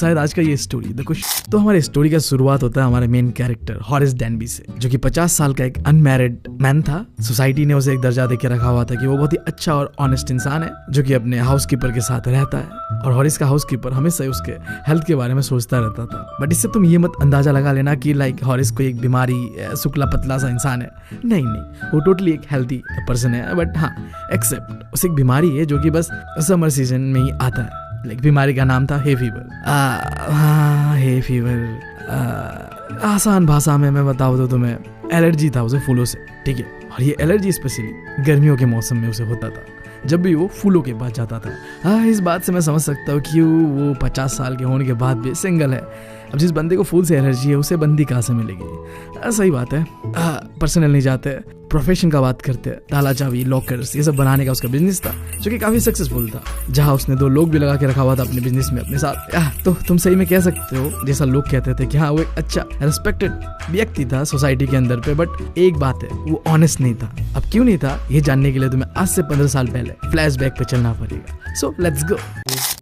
शायद आज का ये स्टोरी देखो। तो हमारी स्टोरी का शुरुआत होता है हमारे मेन कैरेक्टर हॉरिस डैनबी से, जो कि 50 साल का एक अनमैरिड मैन था। सोसाइटी ने उसे एक दर्जा देके रखा हुआ था कि वो बहुत ही अच्छा और ऑनेस्ट इंसान है, जो कि अपने हाउसकीपर के साथ रहता है। और हॉरिस का हाउसकीपर हमेशा ही उसके हेल्थ के बारे में सोचता रहता था। बट इससे तुम ये मत अंदाजा लगा लेना कि लाइक हॉरिस को एक बीमारी, शुक्ला पतला सा इंसान है। नहीं, वो टोटली एक हेल्थी पर्सन है। बट हाँ, एक्सेप्ट उसे एक बीमारी है जो कि बस समर सीजन में ही आता है। लाइक बीमारी का नाम था हे फीवर। हे फीवर आसान भाषा में मैं बताऊँ तो तुम्हें एलर्जी था उसे फूलों से, ठीक है। और ये एलर्जी स्पेशली गर्मियों के मौसम में उसे होता था, जब भी वो फूलों के पास जाता था। इस बात से मैं समझ सकता हूँ कि वो 50 साल के होने के बाद भी सिंगल है। अब जिस बंदे को फूल से एलर्जी है उसे बंदी कहाँ से मिलेगी? सही बात है। पर्सनल नहीं जाते, प्रोफेशन का बात करते हैं। ताला चाबी, लॉकर्स, ये सब बनाने का उसका बिजनेस था, जो कि काफी सक्सेसफुल था, जहाँ उसने 2 लोग भी लगा के रखा हुआ था अपने बिजनेस में अपने साथ। तो तुम सही में कह सकते हो, जैसा लोग कहते थे कि हाँ वो एक अच्छा रेस्पेक्टेड व्यक्ति था सोसाइटी के अंदर पे। बट एक बात है, वो ऑनेस्ट नहीं था। अब क्यों नहीं था ये जानने के लिए तुम्हें आज से 15 साल पहले फ्लैशबैक पे चलना पड़ेगा। So let's go.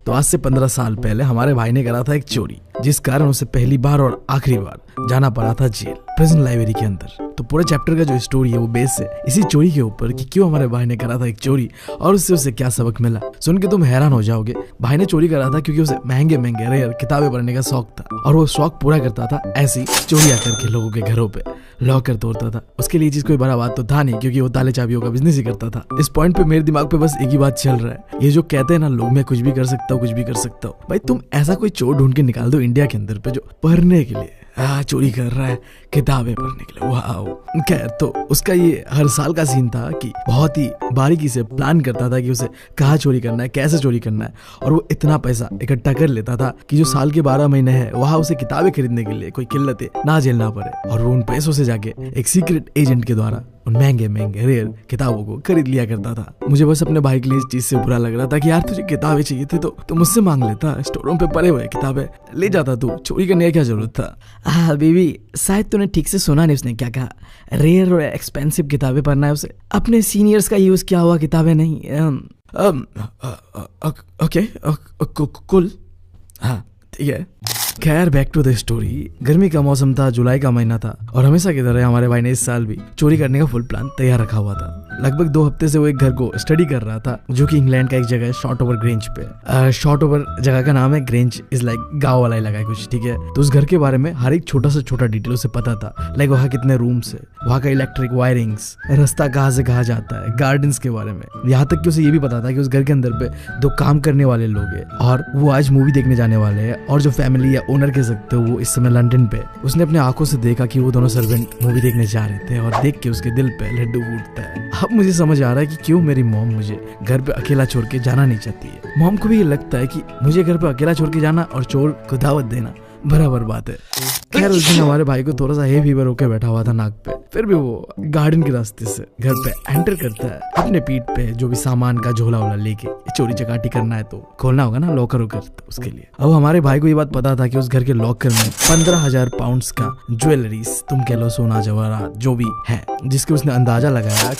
तो आज से 15 साल पहले हमारे भाई ने करा था एक चोरी, जिस कारण उसे पहली बार और आखिरी बार जाना पड़ा था जेल, प्रिजन लाइब्रेरी के अंदर। तो पूरे चैप्टर का जो स्टोरी है वो बेस है इसी चोरी के ऊपर कि क्यों हमारे भाई ने करा था एक चोरी और उससे उसे क्या सबक मिला। सुन के तुम हैरान हो जाओगे। भाई ने चोरी करा था क्योंकि उसे महंगे रेयर किताबें पढ़ने का शौक था, और वो शौक पूरा करता था ऐसी चोरियां करके लोगों के घरों पे लॉकर तोड़ता था। उसके लिए चीज कोई बड़ा बात तो था नहीं, क्योंकि वो ताले चाबियों का बिजनेस ही करता था। इस पॉइंट पे मेरे दिमाग पे बस एक ही बात चल रहा है, ये जो कहते हैं ना लोग, मैं कुछ भी कर सकता हूँ, कुछ भी कर सकता हूँ। भाई तुम ऐसा कोई चोर ढूंढ के निकाल दो इंडिया के अंदर पे जो पढ़ने के लिए चोरी कर रहा है, किताबें पढ़ने के लिए। वाह। खैर, तो उसका ये हर साल का सीन था कि बहुत ही बारीकी से प्लान करता था कि उसे कहाँ चोरी करना है, कैसे चोरी करना है। और वो इतना पैसा इकट्ठा कर लेता था कि जो साल के 12 महीने हैं वहाँ उसे किताबें खरीदने के लिए कोई किल्लतें ना झेलना पड़े। और वो उन पैसों से जाके एक सीक्रेट एजेंट के द्वारा उन महंगे रेयर किताबों को खरीद लिया करता था। मुझे बस अपने भाई के लिए इस चीज से बुरा लग रहा था कि यार तुझे किताबें चाहिए थी तो मुझसे मांग लेता, स्टोरों पे पड़े हुए किताबें ले जाता, तू चोरी करने की क्या जरूरत था? बीबी, शायद तूने ठीक से सुना नहीं उसने क्या कहा। रेयर और एक्सपेंसिव किताबें पढ़ना है उसे, अपने सीनियर्स का यूज किया हुआ किताबें नहीं। ओके, कुल, हाँ ठीक है। खैर, बैक टू द स्टोरी। गर्मी का मौसम था, जुलाई का महीना था, और हमेशा की तरह हमारे भाई ने इस साल भी चोरी करने का फुल प्लान तैयार रखा हुआ था। लगभग 2 हफ्ते से वो एक घर को स्टडी कर रहा था, जो कि इंग्लैंड का एक जगह है शॉर्ट ओवर ग्रेंज पे। शॉर्ट ओवर जगह का नाम है, ग्रेंज इज लाइक गाँव वाला इलाका है कुछ, ठीक है। तो उस घर के बारे में हर एक छोटा से छोटा डिटेल उसे पता था। लाइक वहाँ कितने रूम्स है, वहाँ का इलेक्ट्रिक वायरिंग्स, रास्ता कहाँ से कहाँ जाता है, गार्डन्स के बारे में। यहाँ तक कि उसे ये भी पता था कि उस घर के अंदर पे 2 काम करने वाले लोग हैं और वो आज मूवी देखने जाने वाले हैं, और जो फैमिली या ओनर कह सकते हो वो इस समय लंदन पे। उसने अपने आंखों से देखा कि वो दोनों सर्वेंट मूवी देखने जा रहे थे, और देख के उसके दिल पे लड्डू फूटता है। अब मुझे समझ आ रहा है कि क्यों मेरी मॉम मुझे घर पे अकेला छोड़ के जाना नहीं चाहती है। मॉम को भी ये लगता है कि मुझे घर पे अकेला छोड़ के जाना और चोर को दावत देना बराबर बात है। खैर, उस दिन हमारे भाई को थोड़ा सा हे फीवर होके बैठा हुआ था नाक पे। फिर भी वो गार्डन के रास्ते से घर पे एंटर करता है, अपने पीठ पे जो भी सामान का झोला वोला लेके। चोरी चकाटी करना है तो खोलना होगा ना लॉकर वॉकर, तो उसके लिए। अब हमारे भाई को ये बात पता था कि उस घर के लॉकर में 15,000 पाउंड्स का ज्वेलरीज, तुम कह लो सोना जवाहरात जो भी है, जिसके उसने अंदाजा लगाया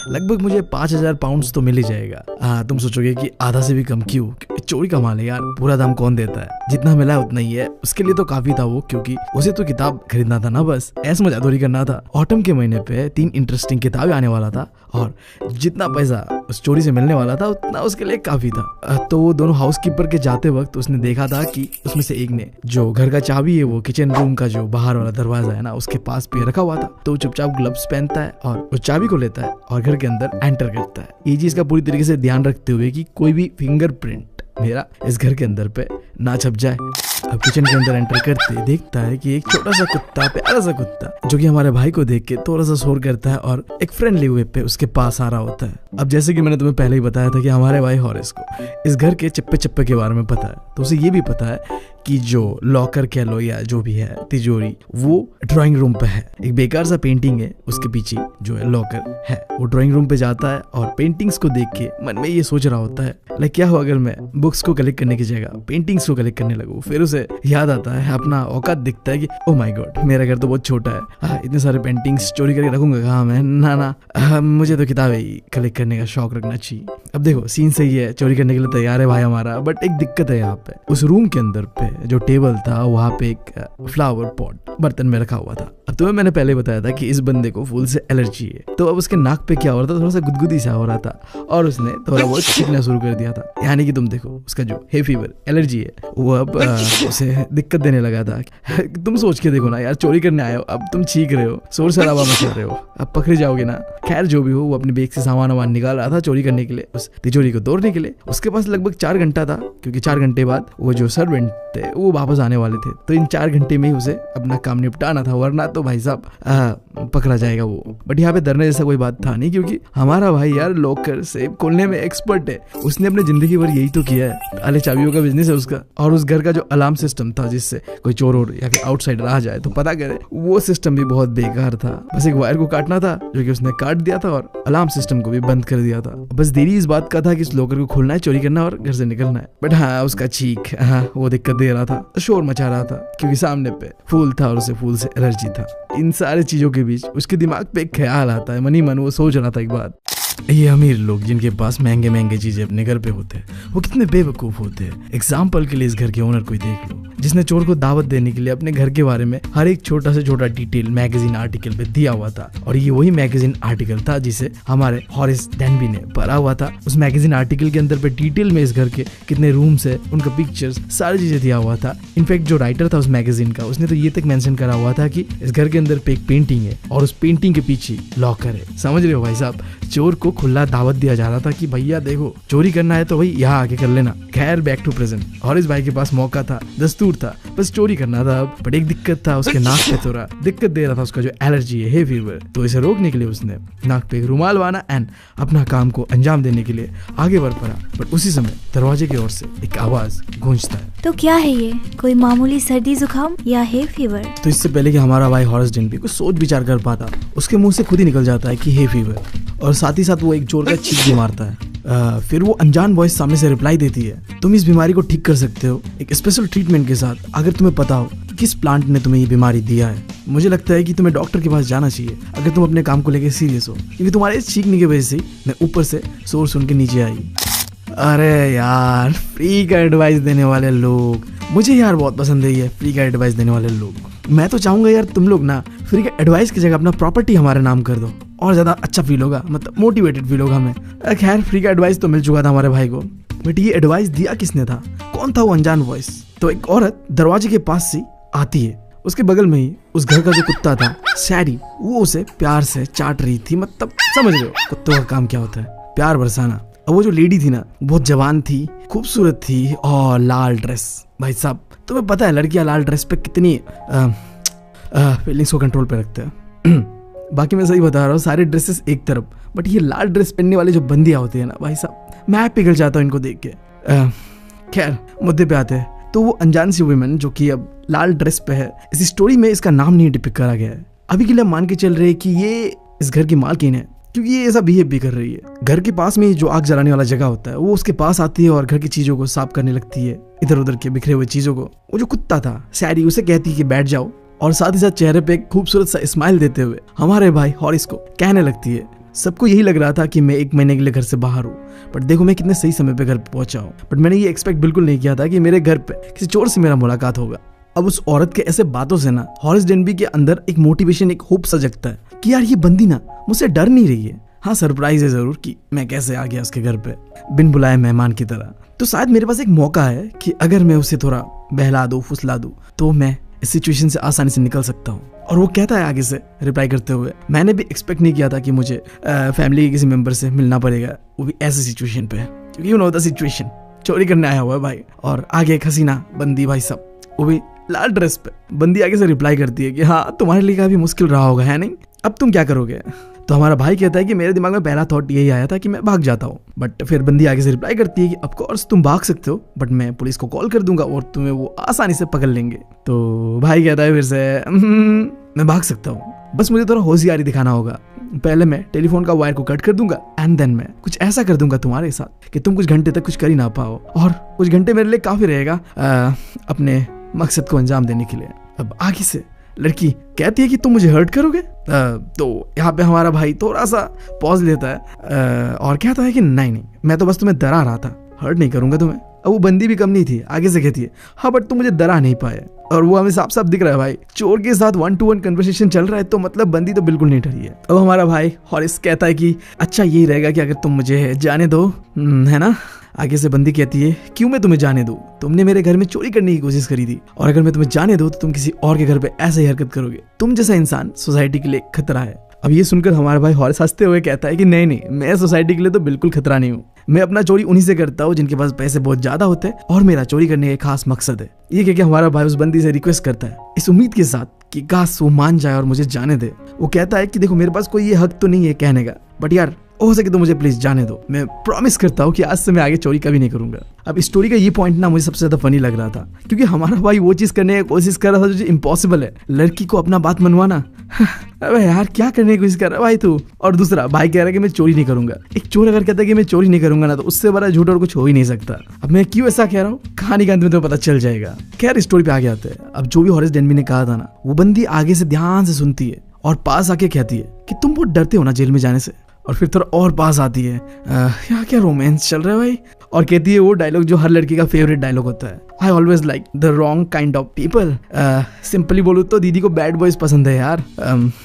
लगभग मुझे 5,000 पाउंड्स तो मिल ही जाएगा। तुम सोचोगे कि आधा से भी कम क्यों, चोरी का माल है यार, पूरा दाम कौन देता है, जितना मिला उतना ही है। उसके लिए तो काफी था वो, क्योंकि उसे तो किताब खरीदना था ना, बस ऐसे मजादूरी करना था। ऑटम के महीने पे 3 इंटरेस्टिंग किताबें आने वाला था, और जितना पैसा उस चोरी से मिलने वाला था उतना उसके लिए काफी था। तो वो दोनों हाउसकीपर के जाते वक्त उसने देखा था कि उसमें से एक ने जो घर का चाबी है वो किचन रूम का जो बाहर वाला दरवाजा है ना उसके पास पे रखा हुआ था। तो चुपचाप ग्लव्स पहनता है और उस चाबी को लेता है और घर के अंदर एंटर करता है, ये चीज का पूरी तरीके से ध्यान रखते हुए कि कोई भी फिंगरप्रिंट मेरा इस घर के अंदर पे ना छप जाए। अब किचन के अंदर एंटर करते देखता है कि एक छोटा सा कुत्ता, प्यारा सा कुत्ता, जो कि हमारे भाई को देख के थोड़ा सा शोर करता है और एक फ्रेंडली वे पे उसके पास आ रहा होता है। अब जैसे कि मैंने तुम्हें पहले ही बताया था कि हमारे भाई हॉरिस को इस घर के चप्पे चप्पे के बारे में पता है, तो उसे ये भी पता है कि जो लॉकर कह लो या जो भी है तिजोरी, वो ड्राइंग रूम पे है। एक बेकार सा पेंटिंग है उसके पीछे जो है लॉकर है। वो ड्राइंग रूम पे जाता है और पेंटिंग्स को देख के मन में ये सोच रहा होता है, लाइक क्या हो अगर मैं बुक्स को कलेक्ट करने की जगह पेंटिंग्स को कलेक्ट करने लगूं। फिर उसे याद आता है, अपना औकात दिखता है कि ओ माय गॉड, मेरा घर तो बहुत छोटा है, इतने सारे पेंटिंग्स चोरी करके रखूंगा कहाँ मैं, ना मुझे तो किताबें ही कलेक्ट करने का शौक रखना चाहिए। अब देखो सीन सही है, चोरी करने के लिए तैयार है भाई हमारा, बट एक दिक्कत है यहाँ पे। उस रूम के अंदर पे जो टेबल था वहाँ पे एक फ्लावर पॉट बर्तन में रखा हुआ था। अब तुम्हें मैंने पहले बताया था कि इस बंदे को फूल से एलर्जी है, तो अब उसके नाक पे क्या हो रहा था, थोड़ा सा गुदगुदी सा हो रहा था और उसने थोड़ा बहुत छींकना शुरू कर दिया था। यानी कि तुम देखो उसका जो है फीवर एलर्जी है वो अब उसे दिक्कत देने लगा था। तुम सोच के देखो ना यार, चोरी करने आए हो, अब तुम छींक रहे हो, शोर शराबा मचा रहे हो, अब पकड़े जाओगे ना। खैर जो भी हो, वो अपने बैग से सामान वामान निकाल रहा था चोरी करने के लिए, उस तिजोरी को तोड़ने के लिए। उसके पास लगभग 4 घंटा था, क्योंकि 4 घंटे बाद वो जो सर्वेंट थे वो वापस आने वाले थे। तो इन 4 घंटे में ही उसे अपना काम निपटाना था, वरना तो भाई साहब पकड़ा जाएगा वो। बट यहाँ पे डरने जैसा कोई बात था नहीं, क्योंकि हमारा भाई यार लॉकर सेफ खोलने में एक्सपर्ट है। उसने अपने जिंदगी भर यही तो किया है, ताले चाबियों का बिजनेस है उसका। और उस घर का जो अलार्म सिस्टम था, जिससे कोई चोर और या फिर आउटसाइडर आ जाए तो पता करे, वो सिस्टम भी बहुत बेकार था। बस एक वायर को काटना था, जो कि उसने काट दिया था, और अलार्म सिस्टम को भी बंद कर दिया था। बस देरी इस बात का था कि इस लॉकर को खोलना है, चोरी करना और घर से निकलना है। बट हाँ, उसका चीख वो दिक्कत दे रहा था, शोर मचा रहा था, क्योंकि सामने पे फूल था और उसे फूल से एलर्जी था। इन सारी चीजों के बीच उसके दिमाग पे एक ख्याल आता है, मन ही मन वो सोच रहा था एक बात, ये अमीर लोग जिनके पास महंगे महंगे चीजें अपने घर पे होते हैं, वो कितने बेवकूफ होते हैं। एग्जाम्पल के लिए इस घर के ओनर को ही देख लो, जिसने चोर को दावत देने के लिए अपने घर के बारे में हर एक छोटा से छोटा डिटेल मैगजीन आर्टिकल पे दिया हुआ था। और ये वही मैगजीन आर्टिकल था जिसे हमारे हॉरिस डेनबी ने पढ़ा हुआ था। उस मैगजीन आर्टिकल के अंदर पे डिटेल में इस घर के कितने रूम्स है, उनका पिक्चर्स, सारी चीजें दिया हुआ था। इनफैक्ट जो राइटर था उस मैगजीन का, उसने तो ये तक मेंशन करा हुआ था कि इस घर के अंदर पे एक पेंटिंग है और उस पेंटिंग के पीछे लॉकर है। समझ रहे हो भाई साहब, चोर को खुला दावत दिया जा रहा था कि भैया देखो, चोरी करना है तो भाई यहाँ आके कर लेना। खैर बैक टू प्रेजेंट, और इस भाई के पास मौका था, दस्तूर था, बस चोरी करना था। अब बट एक दिक्कत था, उसके नाक पे थोड़ा दिक्कत दे रहा था उसका जो एलर्जी है, हे फीवर। तो इसे रोकने के लिए उसने नाक पे एक रुमाल बांधा एंड अपना काम को अंजाम देने के लिए आगे बढ़ पड़ा। बट उसी समय दरवाजे की ओर से एक आवाज गूंजता है। तो क्या है ये, कोई मामूली सर्दी जुकाम या है फीवर? तो इससे पहले कि हमारा भाई हॉरिस डेनबी कुछ सोच विचार कर पाता, उसके मुंह से खुद ही निकल जाता है कि हे फीवर, और साथ ही साथ वो एक जोर का चीख भी मारता है। फिर वो अनजान वॉइस सामने से रिप्लाई देती है, तुम इस बीमारी को ठीक कर सकते हो एक स्पेशल ट्रीटमेंट के साथ, अगर तुम्हें पता हो कि किस प्लांट ने तुम्हें ये बीमारी दिया है। मुझे लगता है कि तुम्हें डॉक्टर के पास जाना चाहिए अगर तुम अपने काम को लेकर सीरियस हो, क्योंकि तुम्हारे इस चीखने की वजह से मैं ऊपर से शोर सुन के नीचे आई। अरे यार, फ्री का एडवाइस देने वाले लोग मुझे यार बहुत पसंद है। ये फ्री का एडवाइस देने वाले लोग, मैं तो चाहूंगा यार तुम लोग ना फ्री का एडवाइस की जगह अपना प्रॉपर्टी हमारे नाम कर दो, और ज्यादा अच्छा फील होगा, मतलब मोटिवेटेड फील होगा हमें। खैर फ्री का एडवाइस तो मिल चुका था हमारे भाई को, बट ये एडवाइस दिया किसने था, कौन था वो अनजान वॉइस? तो एक औरत दरवाजे के पास से आती है, उसके बगल में ही उस घर का जो कुत्ता था सैरी, वो उसे प्यार से चाट रही थी। मतलब समझ रहे हो कुत्तों का काम क्या होता है, प्यार बरसाना। और वो जो लेडी थी ना, बहुत जवान थी, खूबसूरत थी, और लाल ड्रेस। भाई साहब तुम्हें पता है लड़कियां लाल ड्रेस पे कितनी फीलिंग्स को कंट्रोल पे रखते हैं। बाकी मैं सही बता रहा हूँ, सारे ड्रेसेस एक तरफ, बट ये लाल ड्रेस पहनने वाले जो बंदियां होती है ना भाई साहब, मैं पिघल जाता हूँ इनको देख के। खैर मुद्दे पे आते हैं। तो वो अनजान सी वुमेन जो कि अब लाल ड्रेस पे है, इस स्टोरी में इसका नाम नहीं डिपिक्ट करा गया है। अभी के लिए मान के चल रहे हैं कि ये इस घर की मालकिन है, क्योंकि ये ऐसा बिहेव भी कर रही है। घर के पास में जो आग जलाने वाला जगह होता है, वो उसके पास आती है और घर की चीजों को साफ करने लगती है, इधर उधर के बिखरे हुए चीजों को। वो जो कुत्ता था सैरी, उसे कहती है कि बैठ जाओ, और साथ ही साथ चेहरे पे एक खूबसूरत सा स्माइल देते हुए हमारे भाई हॉरिस को कहने लगती है। सबको यही लग रहा था कि मैं 1 महीने के लिए घर से बाहर हूँ, बट देखो मैं कितने सही समय पे घर पहुंचा हूँ। बट मैंने ये एक्सपेक्ट बिल्कुल नहीं किया था कि मेरे घर पे किसी चोर से मेरा मुलाकात होगा। अब उस औरत के ऐसे बातों से ना हॉरिस डेनबी के अंदर एक मोटिवेशन, एक होप सा जगता है कि यार ये बंदी ना मुझसे डर नहीं रही है। हाँ सरप्राइज है जरूर कि मैं कैसे आ गया उसके घर पे बिन बुलाए मेहमान की तरह। तो शायद मेरे पास एक मौका है कि अगर मैं उसे थोड़ा बहला दूं, फुसला दूं, तो मैं इस सिचुएशन से आसानी से निकल सकता हूँ। और वो कहता है आगे से रिप्लाई करते हुए, मैंने भी एक्सपेक्ट नहीं किया था कि मुझे फैमिली के किसी मेंबर से मिलना पड़ेगा, वो भी ऐसी सिचुएशन पे, क्योंकि यू नो द सिचुएशन, चोरी करने आया हुआ है भाई। और आगे एक हसीना बंदी भाई सब, वो भी लाल ड्रेस पे। बंदी आगे से रिप्लाई करती है कि हाँ तुम्हारे लिए काफी मुश्किल रहा होगा, है नहीं? अब तुम क्या करोगे? तो हमारा भाई कहता है कि मेरे दिमाग में पहला थॉट यही आया था कि मैं भाग जाता हूँ। बट फिर बंदी आगे से रिप्लाई करती है कि ऑफ कोर्स तुम भाग सकते हो, बट मैं पुलिस को कॉल कर दूंगा और तुम्हें वो आसानी से पकड़ लेंगे। तो भाई कहता है फिर से मैं भाग सकता हूँ, बस मुझे थोड़ा होशियारी दिखाना होगा। पहले मैं टेलीफोन का वायर को कट कर दूंगा एंड देन मैं कुछ ऐसा कर दूंगा तुम्हारे साथ कि तुम कुछ घंटे तक कुछ कर ही ना पाओ, और कुछ घंटे मेरे लिए काफी रहेगा अपने मकसद को अंजाम देने के लिए। अब आगे से लड़की कहती है कि तुम मुझे हर्ट करोगे? तो यहाँ पे हमारा भाई थोड़ा सा पॉज लेता है और कहता है कि नहीं मैं तो बस तुम्हें डरा रहा था, हर्ट नहीं करूंगा तुम्हें। अब वो बंदी भी कम नहीं थी, आगे से कहती है हाँ बट तुम मुझे डरा नहीं पाए। और वो हमें साफ साफ दिख रहा है भाई, चोर के साथ 1-to-1 कन्वर्सेशन चल रहा है, तो मतलब बंदी तो बिल्कुल नहीं डरी है। अब हमारा भाई हॉरिस कहता है कि अच्छा यही रहेगा कि अगर तुम मुझे जाने दो, है ना। आगे से बंदी कहती है क्यों मैं तुम्हें जाने दूं, तुमने मेरे घर में चोरी करने की कोशिश करी थी, और अगर मैं तुम्हें जाने दूं तो तुम किसी और के घर पे ऐसे ही हरकत करोगे, तुम जैसा इंसान सोसाइटी के लिए खतरा है। अब ये सुनकर हमारा भाई हॉरिस हंसते हुए कहता है कि नहीं नहीं, मैं सोसाइटी के लिए तो बिल्कुल खतरा नहीं हूँ, मैं अपना चोरी उन्हीं से करता हूँ जिनके पास पैसे बहुत ज्यादा होते हैं और मेरा चोरी करने का एक खास मकसद है। ये कह के हमारा भाई उस बंदी से रिक्वेस्ट करता है इस उम्मीद के साथ कि काश वो मान जाए और मुझे जाने दे। वो कहता है कि देखो मेरे पास कोई ये हक तो नहीं है कहने का, बट यार हो सके तो मुझे प्लीज जाने दो, मैं प्रॉमिस करता हूँ कि आज से मैं आगे चोरी कभी नहीं करूंगा। अब स्टोरी का ये पॉइंट ना मुझे सबसे ज्यादा फनी लग रहा था, क्योंकि हमारा भाई वो चीज करने की कोशिश कर रहा था जो इम्पॉसिबल है, लड़की को अपना बात मनवाना। अबे यार क्या करने की कोशिश कर रहा है भाई तू। और दूसरा भाई कह रहा है कि मैं चोरी नहीं करूंगा। एक चोर अगर कहता है कि मैं चोरी नहीं करूंगा ना, तो उससे बड़ा झूठ और कुछ हो ही नहीं सकता। अब मैं क्यों ऐसा कह रहा हूँ कहानी के अंत में तो पता चल जाएगा। खैर स्टोरी पे आगे आते हैं। अब जो भी हॉरिस डेनबी ने कहा था ना, वो बंदी आगे से ध्यान से सुनती है और पास आके कहती है कि तुम बहुत डरते हो ना जेल में जाने से, और फिर थोड़ा और पास आती है, यहाँ क्या रोमांस चल रहा है भाई, और कहती है वो डायलॉग जो हर लड़की का फेवरेट डायलॉग होता है, I always like the wrong kind of people. Simply बोलूँ तो दीदी को बैड बॉयज पसंद है यार।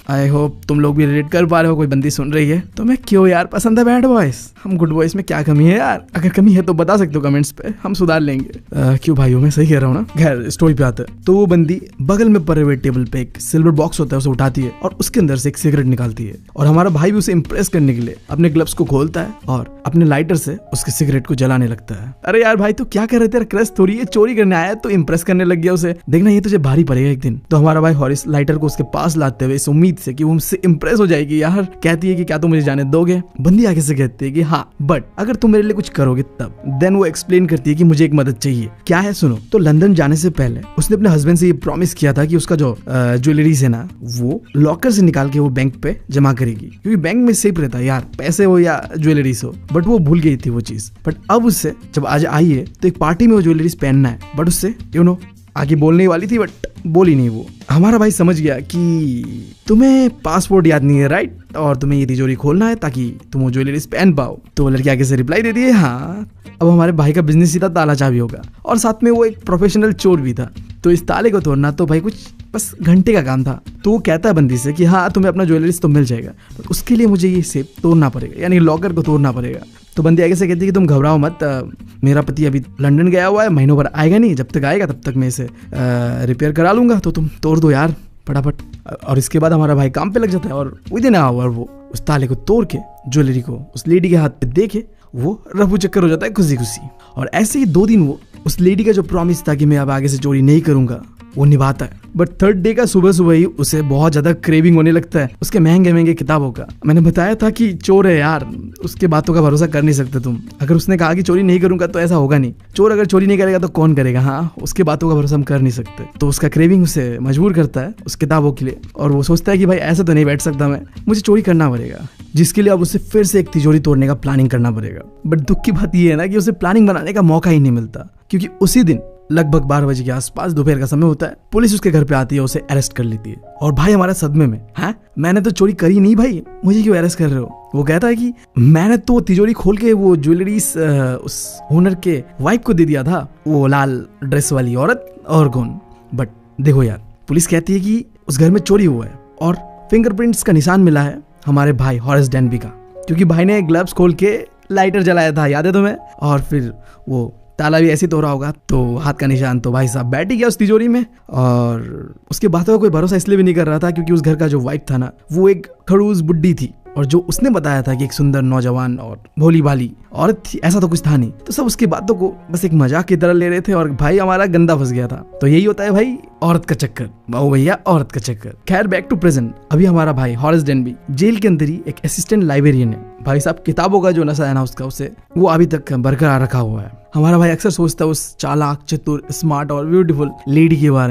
आई होप तुम लोग भी रिलेट कर पा रहे हो, कोई बंदी सुन रही है तो मैं क्यों यार पसंद है बैड बॉयज, हम गुड बॉयज में क्या कमी है यार, अगर कमी है तो बता सकते हो कमेंट्स पे, हम सुधार लेंगे। क्यों भाइयों मैं सही कह रहा हूँ ना। खैर स्टोरी पे आते हैं। तो वो बंदी बगल में पड़े हुए टेबल पे एक सिल्वर बॉक्स होता है उसे उठाती है और उसके अंदर से एक सिगरेट निकालती है, और हमारा भाई भी उसे इम्प्रेस करने के लिए अपने ग्लव्स को खोलता है और अपने लाइटर से उसके सिगरेट को जलाने लगता है। अरे यार भाई तू क्या कर रहे, तेरा क्रश थोड़ी है, चोरी करने आया तो इम्प्रेस करने लग गया उसे, देखना ये तुझे भारी पड़ेगा एक दिन। तो हमारा भाई हॉरिस लाइटर को उसके पास लाते हुए इस उम्मीद से कि वो मुझसे इम्प्रेस हो जाएगी यार, कहती है कि क्या तुम मुझे जाने दोगे। बंदी आगे से कहती है कि हाँ बट अगर तुम मेरे लिए कुछ करोगे तब। देन वो एक्सप्लेन करती है कि मुझे एक मदद चाहिए। क्या है सुनो। तो लंदन जाने से पहले उसने अपने हस्बैंड से ये प्रॉमिस किया था कि उसका जो ज्वेलरीज है ना वो लॉकर से निकाल के वो बैंक पे जमा करेगी, क्योंकि बैंक में सेफ रहता है यार, पैसे हो या ज्वेलरीज हो। बट वो भूल गई थी वो चीज। बट अब उससे जब आज आई है तो एक पार्टी में वो ज्वेलरीज पहनना है, बट उससे आगे बोलने वाली थी बट बोली नहीं वो। हमारा भाई समझ गया कि तुम्हें पासपोर्ट याद नहीं है राइट, और तुम्हें ये तिजोरी खोलना है ताकि तुम वो ज्वेलरीज पहन पाओ। तो वो लड़की आगे से रिप्लाई देती है हाँ। अब हमारे भाई का बिजनेस सीधा ताला चाबी होगा, और साथ में वो एक प्रोफेशनल चोर भी था, तो इस ताले को तोड़ना तो भाई कुछ बस घंटे का काम था। तो वो कहता है बंदी से कि हाँ तुम्हें अपना ज्वेलरीज तो मिल जाएगा, तो उसके लिए मुझे ये सेफ तोड़ना पड़ेगा, यानी लॉकर को तोड़ना पड़ेगा। तो बंदी आगे से कहती है कि तुम घबराओ मत, मेरा पति अभी लंदन गया हुआ है, महीनों भर आएगा नहीं, जब तक आएगा तब तक मैं इसे रिपेयर करा लूंगा, तो तुम तोड़ दो यार फटाफट। और इसके बाद हमारा भाई काम पे लग जाता है, और विदिन अ आवर वो उस ताले को तोड़ के ज्वेलरी को उस लेडी के हाथ पे देके वो रफू चक्कर हो जाता है खुशी खुशी। और ऐसे ही 2 दिन वो उस लेडी का जो प्रॉमिस था कि मैं अब आगे से चोरी नहीं करूंगा वो निभाता है। बट 3rd डे का सुबह सुबह ही उसे बहुत ज्यादा क्रेविंग होने लगता है उसके महंगे महंगे किताबों का। मैंने बताया था कि चोर है यार, उसके बातों का भरोसा कर नहीं सकते तुम। अगर उसने कहा कि चोरी नहीं करूंगा तो ऐसा होगा नहीं, चोर अगर चोरी नहीं करेगा तो कौन करेगा। हाँ उसके बातों का भरोसा हम कर नहीं सकते। तो उसका क्रेविंग उसे मजबूर करता है उस किताबों के लिए, और वो सोचता है कि भाई ऐसे तो नहीं बैठ सकता मैं, मुझे चोरी करना पड़ेगा, जिसके लिए अब उसे फिर से एक तिजोरी तोड़ने का प्लानिंग करना पड़ेगा। बट दुख की बात यह है ना कि उसे प्लानिंग बनाने का मौका ही नहीं मिलता, क्योंकि उसी दिन लगभग 12 बजे के आसपास दोपहर का समय होता है, पुलिस उसके घर पे आती है, उसे अरेस्ट कर लेती है। और भाई हमारा सदमे में, हाँ मैंने तो चोरी करी नहीं भाई, मुझे क्यों अरेस्ट कर रहे हो। वो कहता है कि मैंने तो तिजोरी खोल के वो ज्वेलरीज उस ओनर के वाइफ को दे दिया था, वो लाल ड्रेस वाली औरत, और कौन। बट देखो यार पुलिस कहती है कि उस घर में चोरी हुआ है और फिंगरप्रिंट्स का निशान मिला है हमारे भाई हॉरिस डेनबी का, क्योंकि भाई ने ग्लव्स खोल के लाइटर जलाया था, याद है तुम्हें। और फिर वो ताला भी ऐसे तोड़ा होगा, तो हाथ का निशान तो भाई साहब बैठ ही गया उस तिजोरी में। और उसके बातों का कोई भरोसा इसलिए भी नहीं कर रहा था क्योंकि उस घर का जो वाइफ था ना वो एक खड़ूस बुड्ढी थी, और जो उसने बताया था कि एक सुंदर नौजवान और भोली भाली औरत थी, ऐसा तो कुछ था नहीं। तो सब उसकी बातों को बस एक मजाक की तरह ले रहे थे, और भाई हमारा गंदा फंस गया था। तो यही होता है भाई औरत का चक्कर, बाबू भैया औरत का चक्कर। खैर बैक टू प्रेजेंट। अभी हमारा भाई हॉरिस डेनबी जेल के अंदर ही एक असिस्टेंट लाइब्रेरियन है। भाई साहब किताबों का जो नशा है ना उसका, उसे वो अभी तक बरकरार रखा हुआ है। हमारा भाई अक्सर सोचता है उस चालाक, चतुर, स्मार्ट और ब्यूटीफुल लेडी के बारे में।